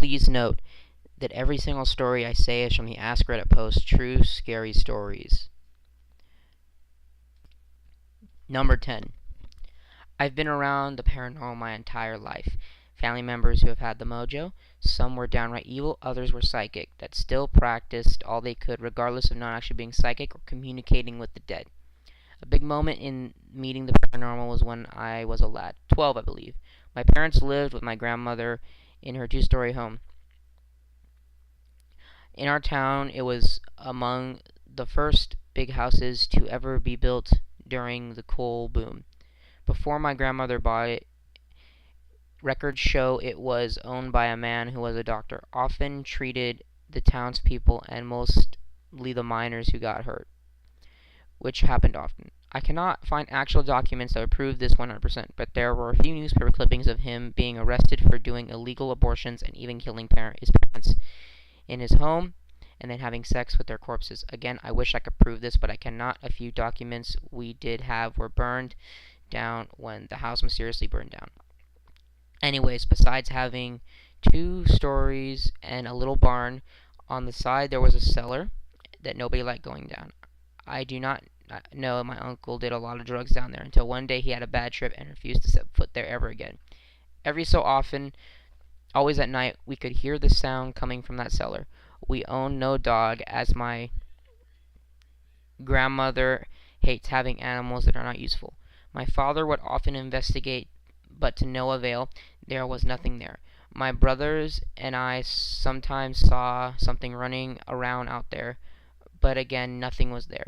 Please note that every single story I say is from the Ask Reddit post, True Scary Stories. Number 10. I've been around the paranormal my entire life. Family members who have had the mojo. Some were downright evil, others were psychic, that still practiced all they could regardless of not actually being psychic or communicating with the dead. A big moment in meeting the paranormal was when I was a lad, 12 I believe. My parents lived with my grandmother in her two-story home. In our town, it was among the first big houses to ever be built during the coal boom. Before my grandmother bought it, records show it was owned by a man who was a doctor, often treated the townspeople and mostly the miners who got hurt, which happened often. I cannot find actual documents that would prove this 100%, but there were a few newspaper clippings of him being arrested for doing illegal abortions and even killing his parents in his home and then having sex with their corpses. Again, I wish I could prove this, but I cannot. A few documents we did have were burned down when the house mysteriously burned down. Anyways, besides having 2 stories and a little barn, on the side there was a cellar that nobody liked going down. I do not know, my uncle did a lot of drugs down there until one day he had a bad trip and refused to set foot there ever again. Every so often, always at night, we could hear the sound coming from that cellar. We owned no dog, as my grandmother hates having animals that are not useful. My father would often investigate, but to no avail. There was nothing there. My brothers and I sometimes saw something running around out there, but again, nothing was there.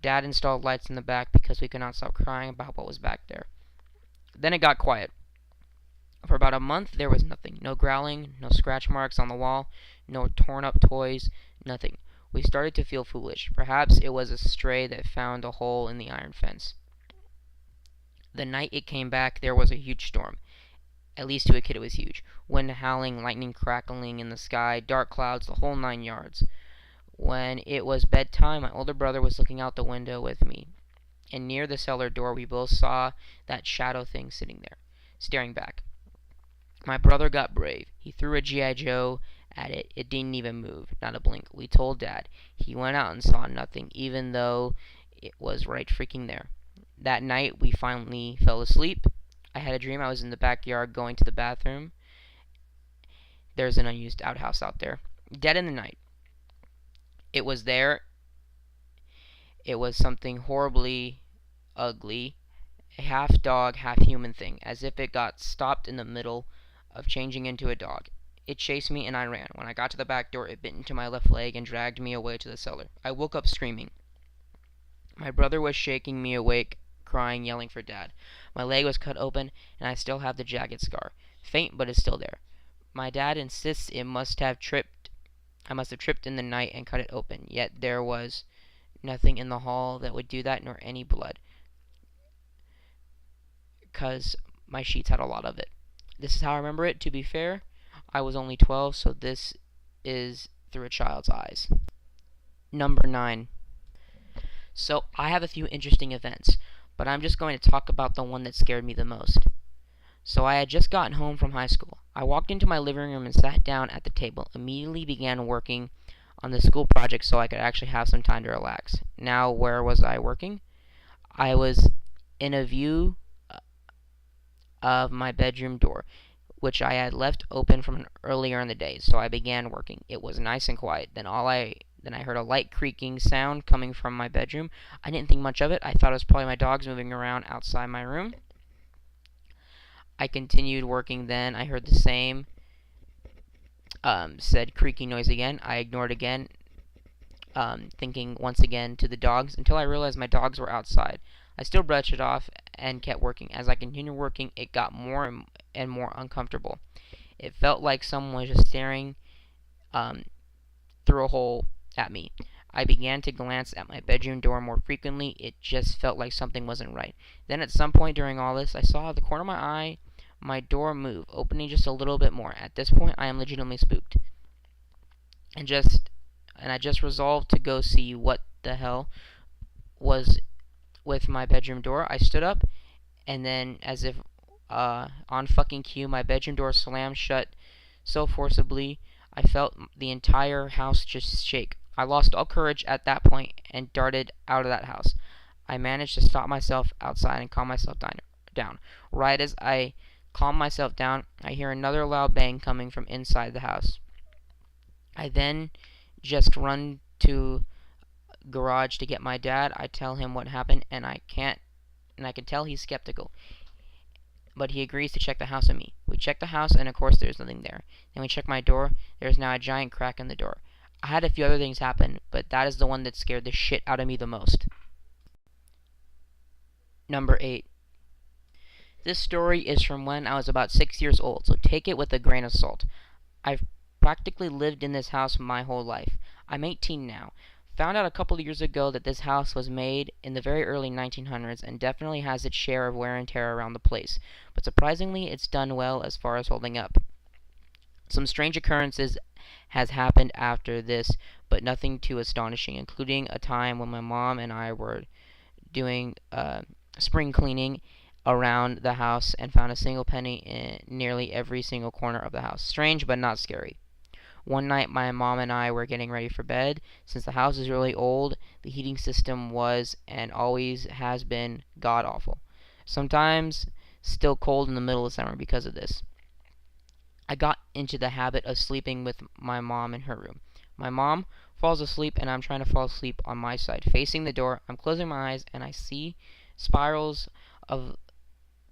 Dad installed lights in the back because we could not stop crying about what was back there. Then it got quiet. For about a month, there was nothing. No growling, no scratch marks on the wall, no torn up toys, nothing. We started to feel foolish. Perhaps it was a stray that found a hole in the iron fence. The night it came back, there was a huge storm. At least to a kid it was huge. Wind howling, lightning crackling in the sky, dark clouds, the whole 9 yards. When it was bedtime, my older brother was looking out the window with me, and near the cellar door we both saw that shadow thing sitting there, staring back. My brother got brave. He threw a G.I. Joe at it. It didn't even move, not a blink. We told Dad. He went out and saw nothing, even though it was right freaking there. That night, we finally fell asleep. I had a dream I was in the backyard going to the bathroom. There's an unused outhouse out there. Dead in the night. It was there. It was something horribly ugly. A half dog, half human thing, as if it got stopped in the middle of changing into a dog. It chased me and I ran. When I got to the back door, it bit into my left leg and dragged me away to the cellar. I woke up screaming. My brother was shaking me awake, crying, yelling for Dad. My leg was cut open and I still have the jagged scar. Faint, but it's still there. My dad insists I must have tripped in the night and cut it open, yet there was nothing in the hall that would do that, nor any blood, 'cause my sheets had a lot of it. This is how I remember it. To be fair, I was only 12, so this is through a child's eyes. Number 9. So I have a few interesting events, but I'm just going to talk about the one that scared me the most. So I had just gotten home from high school. I walked into my living room and sat down at the table, immediately began working on the school project so I could actually have some time to relax. Now, where was I working? I was in a view of my bedroom door, which I had left open from earlier in the day, so I began working. It was nice and quiet. Then I heard a light creaking sound coming from my bedroom. I didn't think much of it. I thought it was probably my dogs moving around outside my room. I continued working. Then I heard the same said creaking noise again. I ignored again, thinking once again to the dogs, until I realized my dogs were outside. I still brushed it off and kept working. As I continued working, it got more and more uncomfortable. It felt like someone was just staring through a hole at me. I began to glance at my bedroom door more frequently. It just felt like something wasn't right. Then at some point during all this, I saw at the corner of my eye my door move, opening just a little bit more. At this point, I am legitimately spooked. And I just resolved to go see what the hell was with my bedroom door. I stood up, and then, as if on fucking cue, my bedroom door slammed shut so forcibly I felt the entire house just shake. I lost all courage at that point and darted out of that house. I managed to stop myself outside and calm myself down. Right as I calm myself down, I hear another loud bang coming from inside the house. I then just run to garage to get my dad. I tell him what happened, and I can tell he's skeptical, but he agrees to check the house with me. We check the house, and of course there's nothing there. Then we check my door. There's now a giant crack in the door. I had a few other things happen, but that is the one that scared the shit out of me the most. Number 8. This story is from when I was about 6 years old, so take it with a grain of salt. I've practically lived in this house my whole life. I'm 18 now. Found out a couple of years ago that this house was made in the very early 1900s and definitely has its share of wear and tear around the place, but surprisingly it's done well as far as holding up. Some strange occurrences has happened after this, but nothing too astonishing, including a time when my mom and I were doing spring cleaning around the house and found a single penny in nearly every single corner of the house. Strange, but not scary. One night, my mom and I were getting ready for bed. Since the house is really old, the heating system was and always has been god awful. Sometimes still cold in the middle of summer because of this. I got into the habit of sleeping with my mom in her room. My mom falls asleep, and I'm trying to fall asleep on my side, facing the door. I'm closing my eyes, and I see spirals of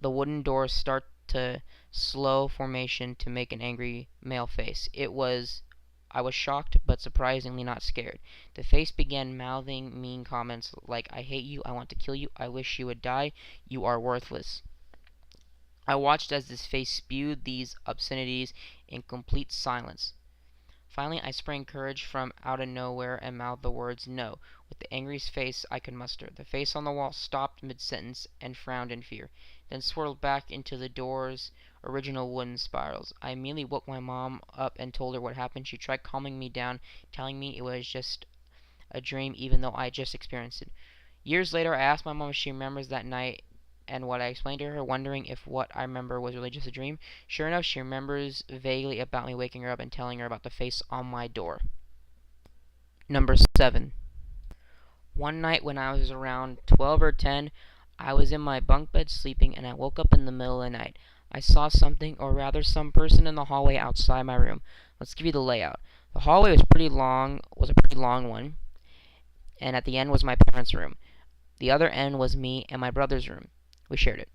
the wooden door start to slow formation to make an angry male face. I was shocked, but surprisingly not scared. The face began mouthing mean comments like, I hate you, I want to kill you, I wish you would die, you are worthless. I watched as this face spewed these obscenities in complete silence. Finally, I sprang courage from out of nowhere and mouthed the words no, with the angriest face I could muster. The face on the wall stopped mid-sentence and frowned in fear, then swirled back into the door's original wooden spirals. I immediately woke my mom up and told her what happened. She tried calming me down, telling me it was just a dream even though I had just experienced it. Years later, I asked my mom if she remembers that night and what I explained to her, wondering if what I remember was really just a dream. Sure enough, she remembers vaguely about me waking her up and telling her about the face on my door. Number 7. One night when I was around 12 or 10, I was in my bunk bed sleeping, and I woke up in the middle of the night. I saw something, or rather some person in the hallway outside my room. Let's give you the layout. The hallway was a pretty long one, and at the end was my parents' room. The other end was me and my brother's room. We shared it.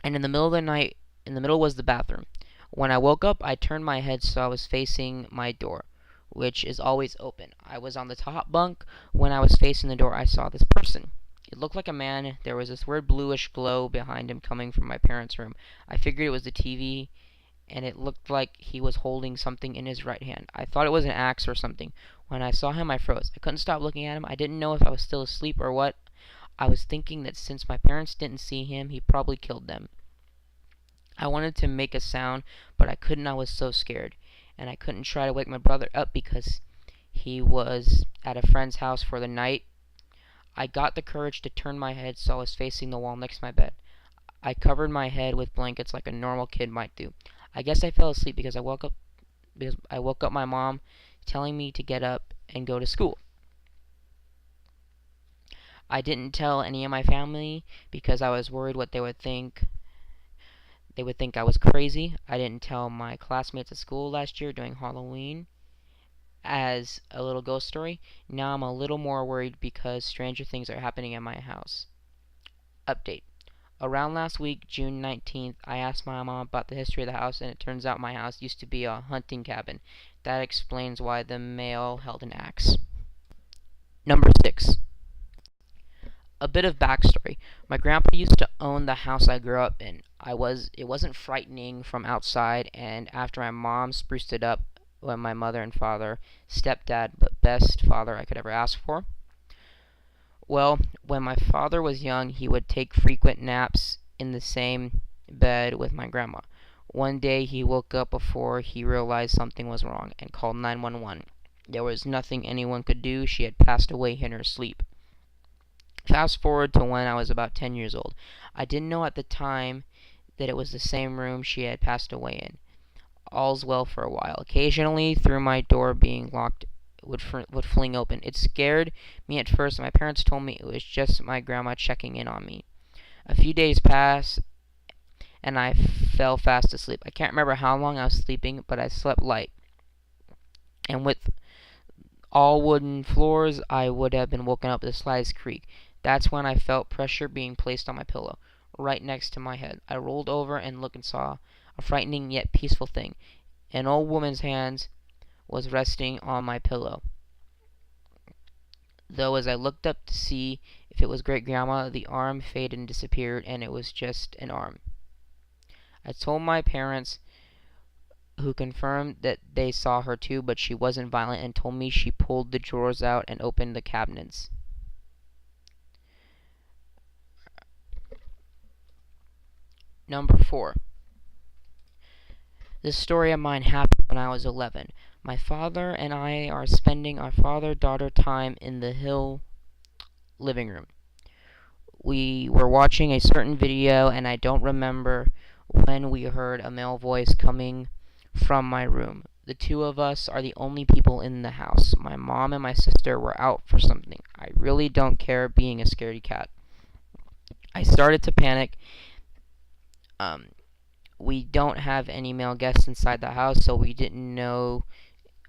And in the middle of the night, in the middle was the bathroom. When I woke up, I turned my head so I was facing my door, which is always open. I was on the top bunk. When I was facing the door, I saw this person. It looked like a man. There was this weird bluish glow behind him coming from my parents' room. I figured it was the TV, and it looked like he was holding something in his right hand. I thought it was an axe or something. When I saw him, I froze. I couldn't stop looking at him. I didn't know if I was still asleep or what. I was thinking that since my parents didn't see him, he probably killed them. I wanted to make a sound, but I couldn't. I was so scared. And I couldn't try to wake my brother up because he was at a friend's house for the night. I got the courage to turn my head so I was facing the wall next to my bed. I covered my head with blankets like a normal kid might do. I guess I fell asleep because I woke up my mom telling me to get up and go to school. I didn't tell any of my family because I was worried what they would think. They would think I was crazy. I didn't tell my classmates at school last year during Halloween as a little ghost story. Now I'm a little more worried because stranger things are happening in my house. Update. Around last week, June 19th, I asked my mom about the history of the house, and it turns out my house used to be a hunting cabin. That explains why the male held an axe. Number 6. A bit of backstory. My grandpa used to own the house I grew up in. It wasn't frightening from outside, and after my mom spruced it up when my mother and father, stepdad, but best father I could ever ask for. Well, when my father was young, he would take frequent naps in the same bed with my grandma. One day he woke up before he realized something was wrong and called 911. There was nothing anyone could do. She had passed away in her sleep. Fast forward to when I was about 10 years old. I didn't know at the time that it was the same room she had passed away in. all's well for a while. Occasionally, through my door being locked would fling open. It scared me at first. My parents told me it was just my grandma checking in on me. A few days passed, and I fell fast asleep. I can't remember how long I was sleeping, but I slept light. And with all wooden floors, I would have been woken up with a slightest creak. That's when I felt pressure being placed on my pillow, right next to my head. I rolled over and looked and saw a frightening yet peaceful thing. An old woman's hand was resting on my pillow. Though as I looked up to see if it was Great Grandma, the arm faded and disappeared, and it was just an arm. I told my parents, who confirmed that they saw her too, but she wasn't violent and told me she pulled the drawers out and opened the cabinets. Number 4. This story of mine happened when I was 11. My father and I are spending our father-daughter time in the hill living room. We were watching a certain video, and I don't remember when we heard a male voice coming from my room. The two of us are the only people in the house. My mom and my sister were out for something. I really don't care being a scaredy cat. I started to panic. We don't have any male guests inside the house, so we didn't know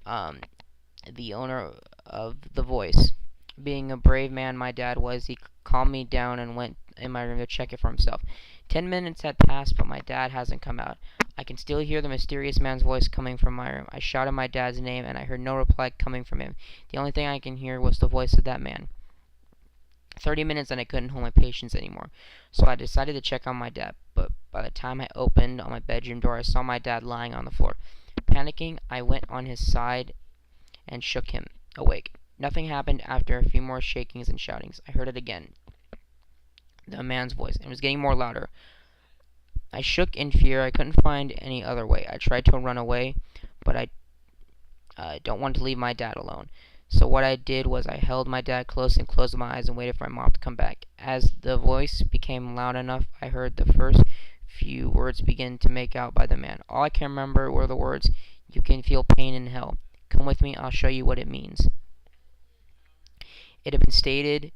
the owner of the voice. Being a brave man my dad was, he calmed me down and went in my room to check it for himself. 10 minutes had passed, but my dad hasn't come out. I can still hear the mysterious man's voice coming from my room. I shouted my dad's name, and I heard no reply coming from him. The only thing I can hear was the voice of that man. 30 minutes and I couldn't hold my patience anymore, so I decided to check on my dad, but by the time I opened on my bedroom door, I saw my dad lying on the floor. Panicking, I went on his side and shook him awake. Nothing happened. After a few more shakings and shoutings, I heard it again, the man's voice, and it was getting more louder. I shook in fear. I couldn't find any other way. I tried to run away, but I don't want to leave my dad alone. So what I did was I held my dad close and closed my eyes and waited for my mom to come back. As the voice became loud enough, I heard the first few words begin to make out by the man. All I can remember were the words, "You can feel pain in hell. Come with me, I'll show you what it means." It had been stated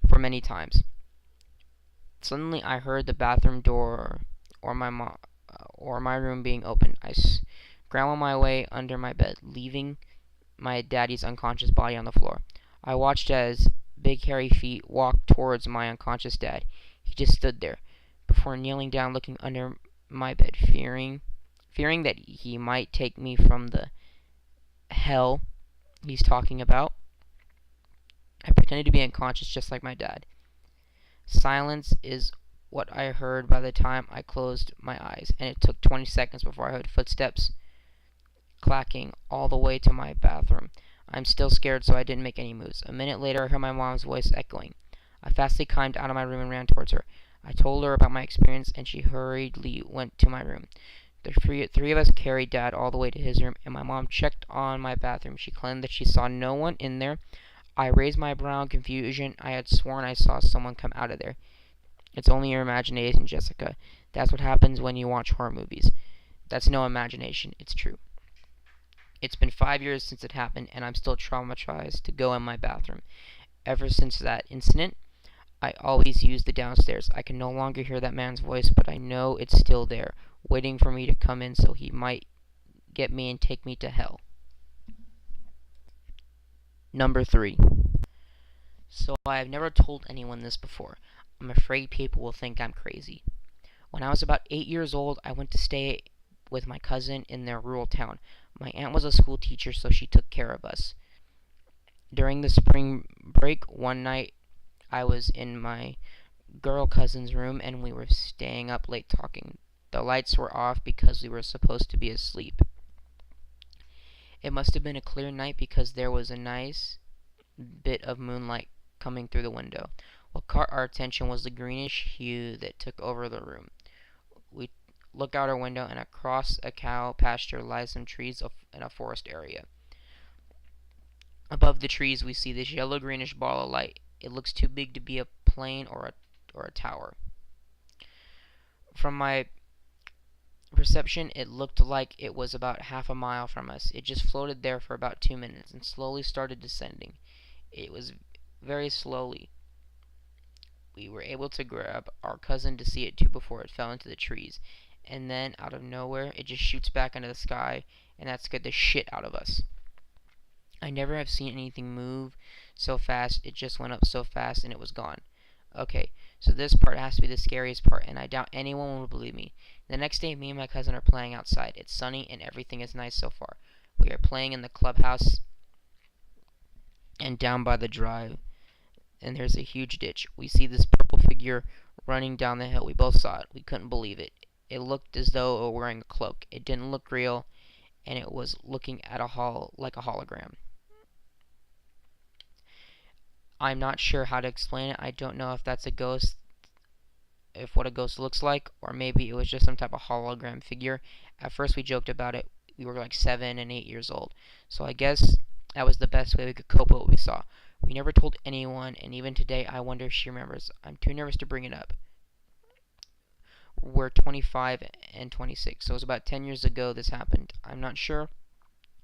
for many times. Suddenly I heard the bathroom door or my room being opened. I scrambled my way under my bed, leaving my daddy's unconscious body on the floor. I watched as big hairy feet walked towards my unconscious dad. He just stood there, before kneeling down, looking under my bed, fearing that he might take me from the hell he's talking about. I pretended to be unconscious just like my dad. Silence is what I heard by the time I closed my eyes, and it took 20 seconds before I heard footsteps clacking all the way to my bathroom. I'm still scared, so I didn't make any moves. A minute later, I heard my mom's voice echoing. I fastly climbed out of my room and ran towards her. I told her about my experience, and she hurriedly went to my room. The three of us carried Dad all the way to his room, and my mom checked on my bathroom. She claimed that she saw no one in there. I raised my brow in confusion. I had sworn I saw someone come out of there. It's only your imagination, Jessica. That's what happens when you watch horror movies. That's no imagination. It's true. It's been 5 years since it happened, and I'm still traumatized to go in my bathroom. Ever since that incident, I always use the downstairs. I can no longer hear that man's voice, but I know it's still there, waiting for me to come in so he might get me and take me to hell. Number 3. So I have never told anyone this before. I'm afraid people will think I'm crazy. When I was about 8 years old, I went to stay with my cousin in their rural town. My aunt was a school teacher, so she took care of us. During the spring break, one night I was in my girl cousin's room and we were staying up late talking. The lights were off because we were supposed to be asleep. It must have been a clear night because there was a nice bit of moonlight coming through the window. What caught our attention was the greenish hue that took over the room. We look out our window, and across a cow pasture lies some trees in a forest area. Above the trees, we see this yellow-greenish ball of light. It looks too big to be a plane or a tower. From my perception, it looked like it was about half a mile from us. It just floated there for about 2 minutes and slowly started descending. It was very slowly. We were able to grab our cousin to see it too before it fell into the trees. And then, out of nowhere, it just shoots back into the sky, and that scared the shit out of us. I never have seen anything move so fast. It just went up so fast and it was gone. Okay, so this part has to be the scariest part, and I doubt anyone will believe me. The next day, me and my cousin are playing outside. It's sunny and everything is nice so far. We are playing in the clubhouse and down by the drive, and there's a huge ditch. We see this purple figure running down the hill. We both saw it. We couldn't believe it. It looked as though it were wearing a cloak. It didn't look real, and it was looking at like a hologram. I'm not sure how to explain it. I don't know if that's a ghost, if what a ghost looks like, or maybe it was just some type of hologram figure. At first we joked about it. We were like 7 and 8 years old. So I guess that was the best way we could cope with what we saw. We never told anyone, and even today I wonder if she remembers. I'm too nervous to bring it up. We're 25 and 26, so it was about 10 years ago this happened. I'm not sure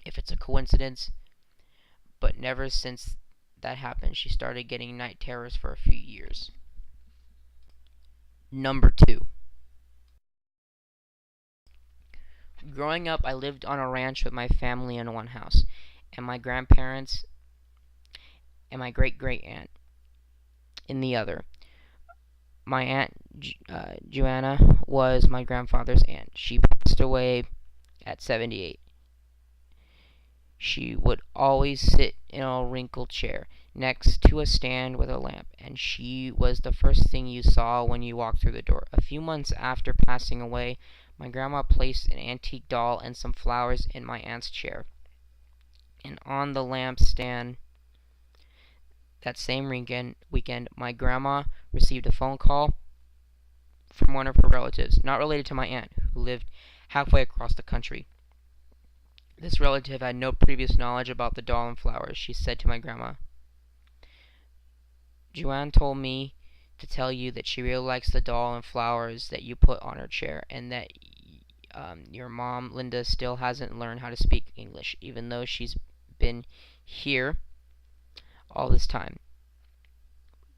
if it's a coincidence, but never since that happened, she started getting night terrors for a few years. Number 2. Growing up, I lived on a ranch with my family in one house, and my grandparents and my great-great-aunt in the other. My aunt Joanna was my grandfather's aunt. She passed away at 78. She would always sit in a wrinkled chair next to a stand with a lamp, and she was the first thing you saw when you walked through the door. A few months after passing away, my grandma placed an antique doll and some flowers in my aunt's chair. And on the lamp stand that same weekend, my grandma received a phone call from one of her relatives, not related to my aunt, who lived halfway across the country. This relative had no previous knowledge about the doll and flowers. She said to my grandma, "Joanne told me to tell you that she really likes the doll and flowers that you put on her chair, and that your mom, Linda, still hasn't learned how to speak English, even though she's been here all this time."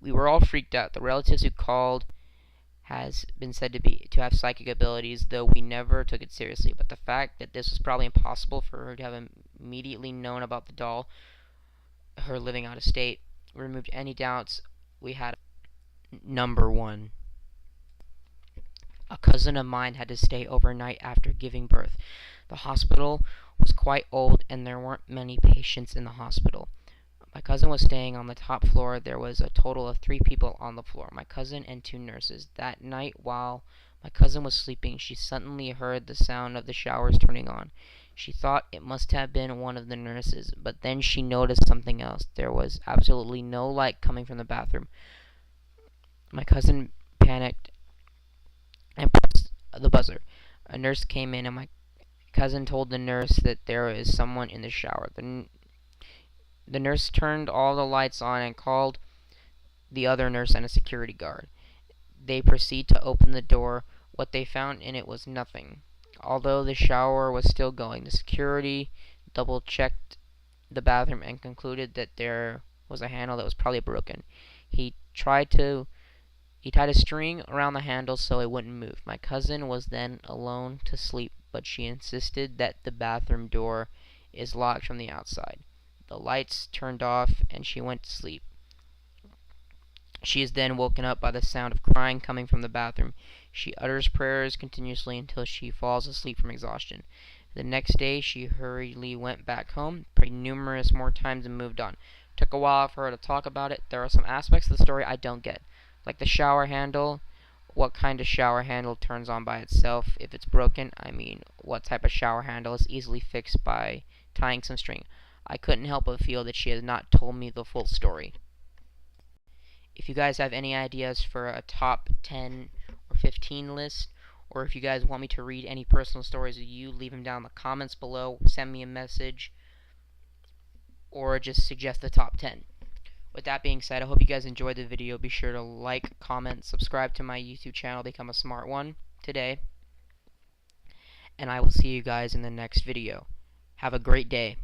We were all freaked out. The relatives who called has been said to have psychic abilities, though we never took it seriously. But the fact that this was probably impossible for her to have immediately known about the doll, her living out of state, removed any doubts we had. Number 1. A cousin of mine had to stay overnight after giving birth. The hospital was quite old, and there weren't many patients in the hospital. My cousin was staying on the top floor. There was a total of 3 people on the floor, my cousin and 2 nurses. That night, while my cousin was sleeping, she suddenly heard the sound of the showers turning on. She thought it must have been one of the nurses, but then she noticed something else. There was absolutely no light coming from the bathroom. My cousin panicked and pressed the buzzer. A nurse came in, and my cousin told the nurse that there was someone in the shower. The nurse turned all the lights on and called the other nurse and a security guard. They proceeded to open the door. What they found in it was nothing. Although the shower was still going, the security double-checked the bathroom and concluded that there was a handle that was probably broken. He tied a string around the handle so it wouldn't move. My cousin was then alone to sleep, but she insisted that the bathroom door is locked from the outside. The lights turned off, and she went to sleep. She is then woken up by the sound of crying coming from the bathroom. She utters prayers continuously until she falls asleep from exhaustion. The next day, she hurriedly went back home, prayed numerous more times, and moved on. Took a while for her to talk about it. There are some aspects of the story I don't get, like the shower handle. What kind of shower handle turns on by itself if it's broken? I mean, what type of shower handle is easily fixed by tying some string? I couldn't help but feel that she has not told me the full story. If you guys have any ideas for a top 10 or 15 list, or if you guys want me to read any personal stories of you, leave them down in the comments below, send me a message, or just suggest the top 10. With that being said, I hope you guys enjoyed the video. Be sure to like, comment, subscribe to my YouTube channel, Become a Smart One today. and I will see you guys in the next video. Have a great day.